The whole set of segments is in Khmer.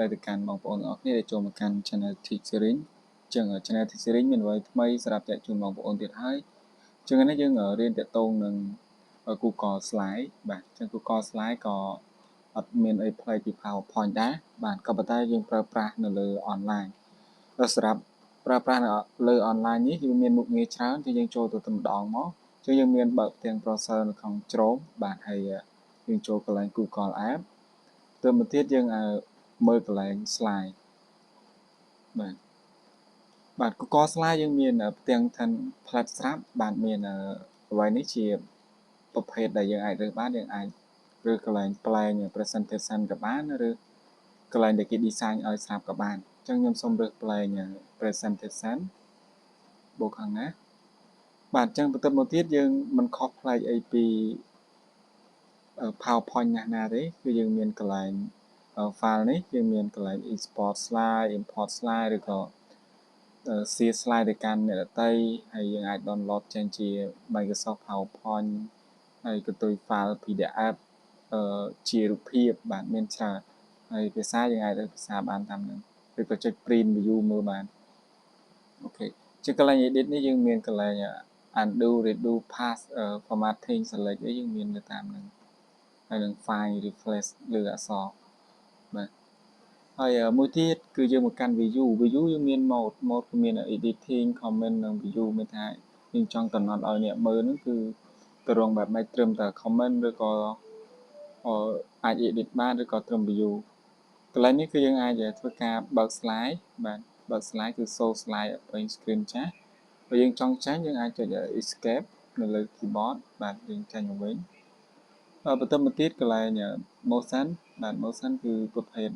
ដែលទៅកាន់បងប្អូនទាំងអស់គ្នាដែលចូលមកកាន់ Channel Teach Series ចឹង Channel Teach Series មានអ្វីថ្មីសម្រាប់ចែកជូនបងប្អូនទៀតហើយចឹងនេះយើងរៀនតាក់ទងនឹង Google Slide បាទចឹង Google Slide ក៏អត់មានអីប្លែកពី PowerPoint ដែរបាទក៏ប៉ុន្តែយើងប្រើប្រាស់នៅលើ online ហើយសម្រាប់ប្រើប្រាស់នៅលើ online នេះគឺមានមុខងារច្រើនគឺយើងចូលទៅតែម្ដងមកចឹងយើងមានបើកផ្ទាំង browser នៅក្នុង Chrome បាទហើយយើងចូលកន្លែង Google App ទៅមកទៀតយើងមើលកន្លែង slide បាទ Google Slide យើងមានផ្ទាំងផ្លែតស្រាប់បាទមានអ្វីនេះជាប្រភេទដែលយើងអាចរើសបានយើងអាចរើសកន្លែង Plan Presentation ក៏បានឬកន្លែងដែលគេ design ឲ្យស្រាប់ក៏បានអញ្ចឹងខ្ញុំសូមរើស Plan Presentation បូកខាងណាបាទអញ្ចឹងបន្ទាប់មកទៀតយើងមិនខុសប្លែកអីពី PowerPoint ណាទេគឺយើងមានកន្លែង file នេះយើងមានកន្លែង export slide import slide ឬក៏ share slide ទៅកាន់អ្នកដទៃហើយយើងអាច download ចេញជា Microsoft PowerPoint ហើយក៏ទុយ file PDF ជារូបភាពបាទមានច្រើនហើយភាសាយើងអាចរើសភាសាបានតាមនឹងឬក៏ចុច print view មើលបានអូខេជាកន្លែង edit នេះយើងមានកន្លែង undo redo pass formatting select អីយើងមាននៅតាមនឹងហើយនឹង file refresh លើអក្សរបាទហើយមួយទៀតគឺយើងមកកាន់ view យើងមាន mode គឺមាន editing comment និង view មានថាយើងចង់កំណត់ឲ្យអ្នកមើលហ្នឹងគឺទៅរងបែបម៉េចត្រឹមតែ comment ឬក៏អាច edit បានឬក៏ត្រឹម view កន្លែងនេះគឺយើងអាចធ្វើការបើក slide បាទបើក slide គឺ show slide ពេញ screen ចាស់បើយើងចង់ចាញ់យើងអាចចុច escape នៅលើ keyboard បាទយើងចាញ់មកវិញបន្ទាប់មកទៀតកន្លែង motion បាទ motion គឺប្រភេទ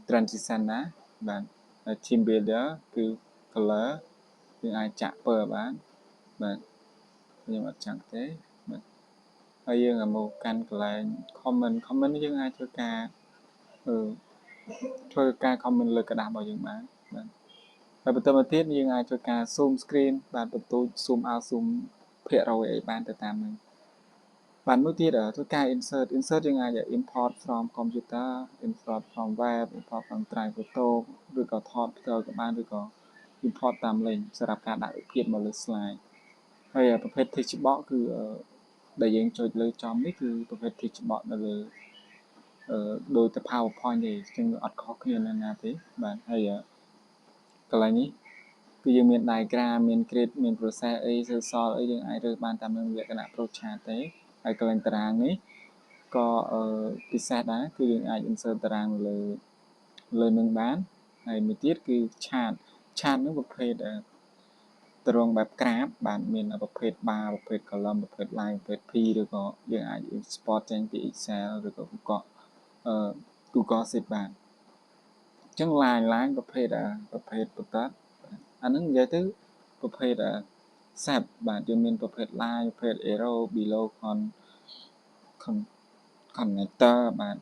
transition ណាបាទ team builder គឺ color យើងអាចចាក់ពណ៌បានបាទខ្ញុំអត់ចាក់ទេបាទហើយយើងមកកាន់កន្លែង comment នេះយើងអាចធ្វើការ comment លើក្រដាស់របស់យើងបានបាទហើយបន្តមកទៀតយើងអាចធ្វើការ zoom screen បាទបន្ទូច zoom out zoom ភាគរយអីបានទៅតាមនឹងបាទមួយទៀតធ្វើការ insert យើងអាច import from computer import from web import from drive photo ឬក៏ថតផ្ទាល់ក៏បានឬក៏ import តាម link សម្រាប់ការដាក់រូបភាពមកលើ slide ហើយប្រភេទ text box គឺដែលយើងចុចលើចំនេះគឺប្រភេទ text box នៅលើដោយតែ PowerPoint ទេអញ្ចឹងអត់ខុសគ្នាណាទេបាទហើយកន្លែងនេះគឺយើងមាន diagram មាន grid មាន process អី cursor អីយើងអាចរើសបានតាមនឹងលក្ខណៈ flowchart ទេហើយកន្លែងតារាងនេះក៏ពិសេសដែរគឺយើងអាច insert តារាងលើនឹងបានហើយមួយទៀតគឺ chart នឹងប្រភេទទ្រង់បែបក្រាបបាទមានប្រភេទ bar ប្រភេទ column ប្រភេទ line ប្រភេទ P ឬក៏យើងអាច export ចេញពី Excel ឬក៏Google Sheet បានអញ្ចឹង line ប្រភេទបន្ទាត់អានឹងនិយាយទៅប្រភេទ shape បាទយើងមានប្រភេទ line ប្រភេទ arrow below connector បាទ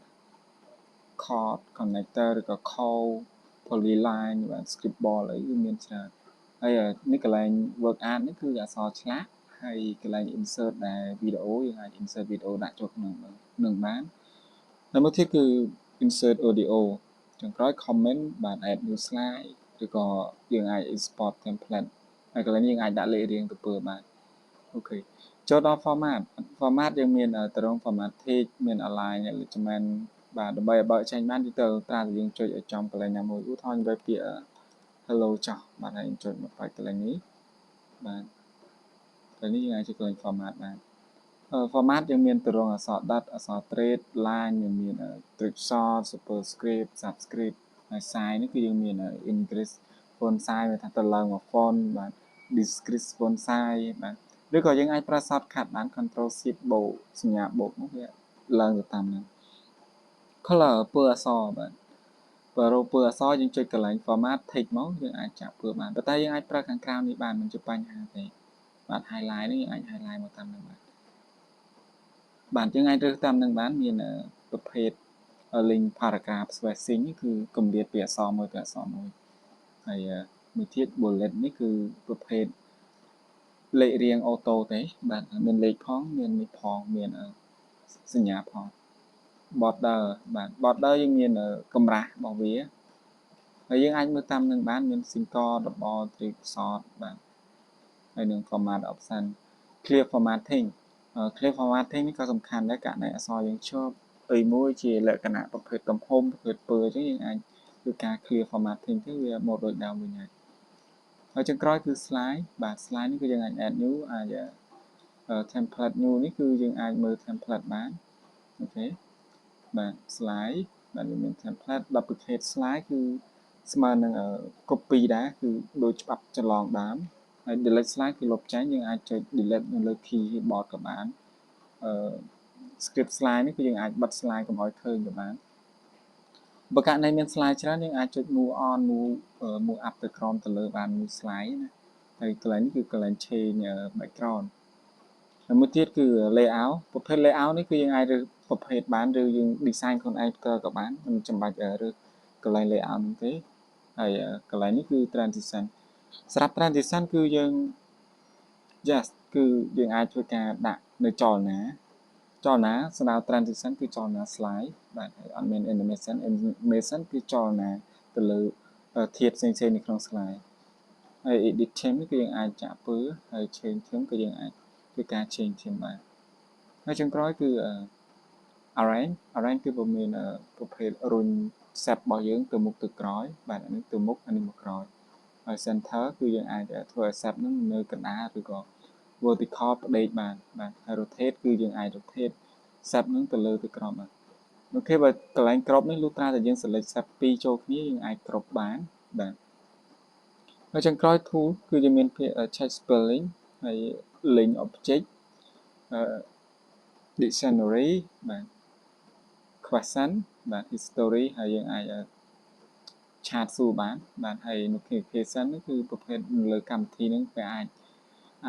chord connector ឬក៏ curve polyline បាទ scribble អីវាមានច្រើនហើយនេះកន្លែង work art នេះគឺអក្សរឆ្លាក់ហើយកន្លែង insert ដែលវីដេអូយើងអាច insert វីដេអូដាក់ចូលក្នុងនឹងបានហើយមួយទៀតគឺ insert audio ចុងក្រោយ comment បាទ add new slide ឬក៏យើងអាច export template ហើយកន្លែងនេះយើងអាចដាក់លេខរៀងទៅពើបានអូខេចូលដល់ format យើងមានត្រង់ format text មាន align alignment បាទដើម្បីឲ្យបើកចេញបានគឺត្រូវត្រាតែយើងចុចឲ្យចំកន្លែងណាមួយឧទាហរណ៍និយាយពាក្យ hello ចោះបាទហើយចុចមកបាច់កន្លែងនេះបាទកន្លែងនេះយើងអាចចុចកន្លែង format បានformat យើងមានទម្រង់អក្សរដិតអក្សរ straight line យើងមាន trapezoid superscript subscript ហើយ size នេះគឺយើងមាន increase font size វាថាទៅឡើងមក font បាទ decrease font size បាទឬក៏យើងអាចប្រើ shortcut បាន control shift បូកសញ្ញាបូកនោះវាឡើងទៅតាមហ្នឹង color ពណ៌អក្សរបាទបើរកពណ៌អក្សរយើងចុចកន្លែង format text មកយើងអាចចាក់ពណ៌បានប៉ុន្តែយើងអាចប្រើខាងក្រៅនេះបានមិនជាបញ្ហាទេបាទ highlight នេះយើងអាច highlight មកតាមនឹងបានយើងអាចរើសតាមនឹងបានមានប្រភេទ link paragraph spacing នេះគឺកម្រិតពីអក្សរមួយទៅអក្សរមួយហើយមួយទៀត bullet នេះគឺប្រភេទលេខរៀងអូតូទេបាទមានលេខផងមាននេះផងមានសញ្ញាផង border បាទ border យើងមានកម្រាស់របស់វាហើយយើងអាចមើលតាមនឹងបានមាន single double triple sort បាទហើយនឹង format option clear formatting clear formatting នេះក៏សំខាន់ដែរករណីអក្សរយើងជាប់អីមួយជាលក្ខណៈប្រភេទទំហំប្រភេទពើអញ្ចឹងយើងអាចធ្វើការ clear formatting ទៅវាមកដូចដើមវិញហើយចុងក្រោយគឺ slide បាទ slide នេះគឺយើងអាច add new អាច template new នេះគឺយើងអាចមើល template បានអូខេបាទ slide បាទវាមាន template duplicate slide គឺស្មើនឹង copy ដែរគឺដូចច្បាប់ចន្លងដើមហើយ delete slide គឺលុបចេញយើងអាចចុច delete នៅលើ keyboard ក៏បានscript slide នេះគឺយើងអាចបិទ slide កុំឲ្យឃើញក៏បានបើករណីមាន slide ច្រើនយើងអាចចុច move on move up ទៅក្រោមទៅលើបាន move slide ណាហើយកន្លែងនេះគឺកន្លែង change background ហើយមួយទៀតគឺ layout ប្រភេទ layout នេះគឺយើងអាចរើសប្រភេទបានឬយើង design ខ្លួនឯងផ្ទាល់ក៏បានមិនចាំបាច់រើសកន្លែង layout នោះទេហើយកន្លែងនេះគឺ transition សម្រាប់ transition គឺយើង yes គឺយើងអាចធ្វើការដាក់នៅចលនាស្ដៅ transition គឺចលនា slide បាទហើយអត់មាន animation គឺចលនាទៅលើធាតុផ្សេងៗនៅក្នុង slide ហើយ edit theme នេះគឺយើងអាចចាក់ពើហើយ change theme គឺយើងអាចធ្វើការ change theme បានហើយចុងក្រោយគឺ arrange គឺវាមានប្រភេទរុញ shape របស់យើងទៅមុខទៅក្រោយបាទអានេះទៅមុខអានេះមកក្រោយហើយ center គឺយើងអាចធ្វើឲ្យ shape ហ្នឹងនៅកណ្ដាលឬក៏ vertical ផ្ដេកបានបាទហើយ rotate គឺយើងអាច rotate shape ហ្នឹងទៅលើទៅក្រោមបានអូខេបើកន្លែង crop នេះលុះត្រាតែយើង select shape 2ចូលគ្នាយើងអាច crop បានបាទហើយចុងក្រោយ tool គឺយើងមានពាក្យ check spelling ហើយ link object dictionary បាទ question បាទ history ហើយយើងអាចឆាតសួរបានបាទហើយ notification នេះគឺប្រភេទលើកម្មវិធីហ្នឹងវាអាច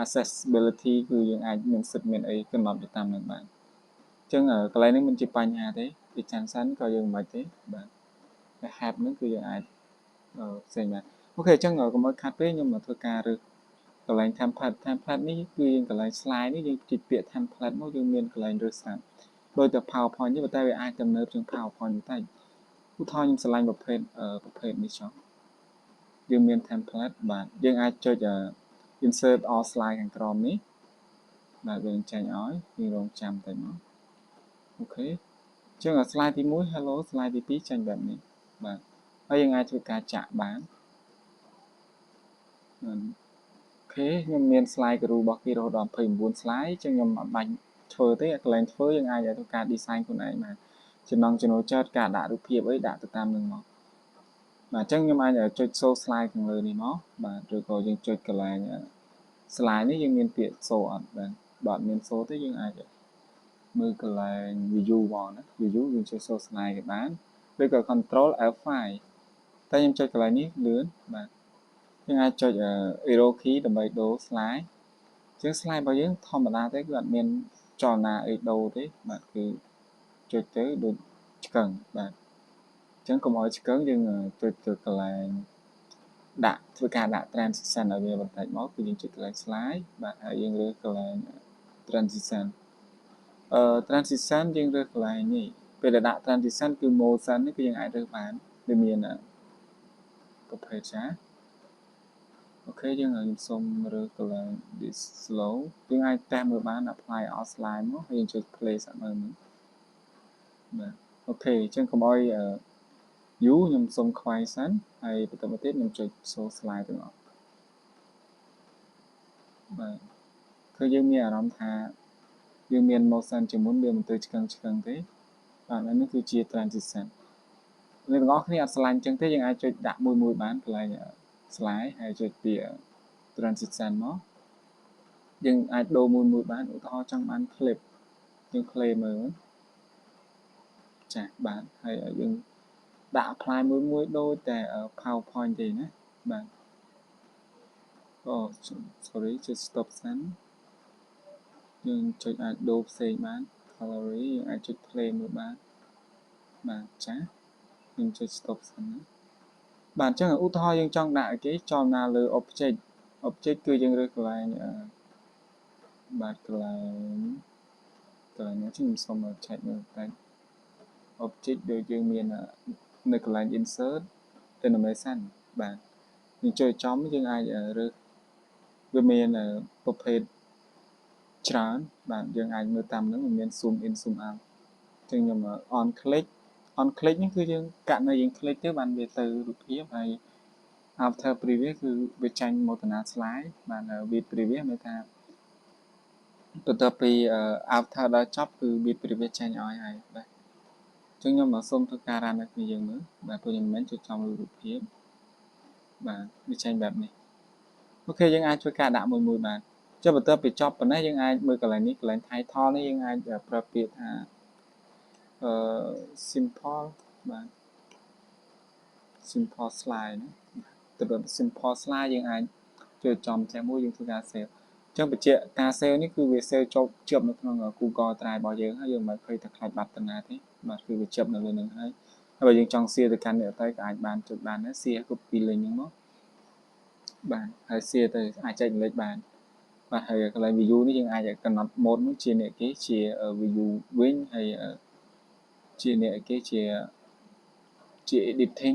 accessibility គឺយើងអាចមានសិទ្ធិមានអីកំណត់ទៅតាមនឹងបានអញ្ចឹងកន្លែងនេះមិនជាបញ្ហាទេពីចាន់សាន់ក៏យើងមិនទេបាទតែ help ហ្នឹងគឺយើងអាចផ្សេងបានអូខេអញ្ចឹងកុំឲ្យខាត់ពេកខ្ញុំមកធ្វើការរើសកន្លែង template នេះគឺយើងកន្លែង slide នេះយើងជីកពាក្យ template មកយើងមានកន្លែងរើសស្រាប់ដោយតែ PowerPoint នេះតែវាអាចទំនើបជាង PowerPoint បន្តិចឧទាហរណ៍ខ្ញុំឆ្លាញ់ប្រភេទនេះចុះយើងមាន template បាទយើងអាចចុចinsert all slide ខាងក្រោមនេះបាទយើងចេញឲ្យយើងរងចាំតែមកអូខេអញ្ចឹងslide ទី1 hello slide ទី2ចេញបែបនេះបាទហើយយើងអាចធ្វើការចាក់បានអូខេខ្ញុំមាន slide គ្រូរបស់គេរហូតដល់29 slide អញ្ចឹងខ្ញុំអត់បាច់ធ្វើទេកន្លែងធ្វើយើងអាចធ្វើការ design ខ្លួនឯងបានចំណងចំណូលចិត្តការដាក់រូបភាពអីដាក់ទៅតាមនឹងមកបាទអញ្ចឹងខ្ញុំអាចចុច show slide ខាងលើនេះមកបាទឬក៏យើងចុចកន្លែង slide នេះយើងមានពាក្យ show អត់បាទបើអត់មាន show ទេយើងអាចមើលកន្លែង view មកណា view យើងចុច show slide ក៏បានឬក៏ control F5 តែខ្ញុំចុចកន្លែងនេះលឿនបាទយើងអាចចុច arrow key ដើម្បីដូរ slide ជាង slide របស់យើងធម្មតាទេគឺអត់មានចលនាអីដូរទេបាទគឺចុចទៅដូចឆ្កឹងបាទអញ្ចឹងកុំឲ្យឆ្កឹងយើងចុចទៅកន្លែងដាក់ធ្វើការដាក់ transition ឲ្យវាបន្តិចមកគឺយើងចុចកន្លែង slide បាទហើយយើងរើសកន្លែង transition transition យើងរើសកន្លែងនេះពេលដែលដាក់ transition គឺ motion នេះគឺយើងអាចរើសបានវាមានប្រភេទចាអូខេយើងសូមរើសកន្លែង this slow យើងអាចតេស្តមើលបាន apply all slide មកហើយយើងចុច play សាក់មើលមើលបាទអូខេអញ្ចឹងកុំឲ្យខ្ញុំសូមខ្វាយសិនហើយបន្តមកទៀតខ្ញុំចុច show slide ទាំងអស់បាទគឺយើងមានអារម្មណ៍ថាយើងមាន motion ជាមុនវាមិនទៅឆ្កឹងទេបាទនេះគឺជា transition អ្នកទាំងអស់គ្នាអត់ឆ្លាញ់អញ្ចឹងទេយើងអាចចុចដាក់មួយបានកន្លែង slide ហើយចុចពី transition មកយើងអាចដូរមួយបានឧទាហរណ៍ចង់បាន clip យើង play មើលចាស់បាទហើយយើងដាក់ apply មួយដូចតែ PowerPoint ទេណាបាទsorry ចុច stop សិនយើងចុចអាចដូរផ្សេងបាន gallery យើងអាចចុច play មើលបានបាទចាស់យើងចុច stop សិនណាបាទអញ្ចឹងឧទាហរណ៍យើងចង់ដាក់អីគេចលនាលើ object គឺយើងរើសកន្លែងបាទកន្លែងនេះខ្ញុំសូមឆែកមើលតែ object ដូចយើងមាននៅកន្លែង insert animation បាទយើងចូលចំយើងអាចរើសវាមានប្រភេទច្រើនបាទយើងអាចមើលតាមហ្នឹងវាមាន zoom in zoom out ចឹងខ្ញុំ on click នេះគឺយើងកាក់នៅយើង click ទៅបានវាទៅរូបភាពហើយ after previous គឺវាចាញ់មកតាណា slide បាន with previous មានថាបន្ទាប់ពី after ដល់ចប់គឺ with previous ចាញ់ឲ្យហើយបាទចឹងខ្ញុំសូមធ្វើការ run ឲ្យគ្នាយើងមើលបាទព្រោះខ្ញុំមិនមែនចូលចំរូបភាពបាទវាចាញ់បែបនេះអូខេយើងអាចធ្វើការដាក់មួយមួយបានចុះបន្ទាប់ពីចប់ប៉ុណ្ណេះយើងអាចមើលកន្លែងនេះកន្លែង title នេះយើងអាចប្រើពាក្យថាsimple បាទ simple slide ទៅដល់ simple slide យើងអាចចូលចំតែមួយយើងធ្វើការ save អញ្ចឹងបញ្ជាក់ការ save នេះគឺវា save ជាប់នៅក្នុង Google Drive របស់យើងហើយយើងមិនភ័យថាខ្លាចបាត់តាណាទេបាទគឺវាជាប់នៅលើនឹងហើយបើយើងចង់ share ទៅកាន់អ្នកដទៃក៏អាចបានចុចបានដែរ share copy link ហ្នឹងមកបាទហើយ share ទៅអាចចែករំលែកបានបាទហើយកន្លែង view នេះយើងអាចកំណត់ mode នោះជាអ្នកគេជា view វិញហើយជាអ្នកគេជា editing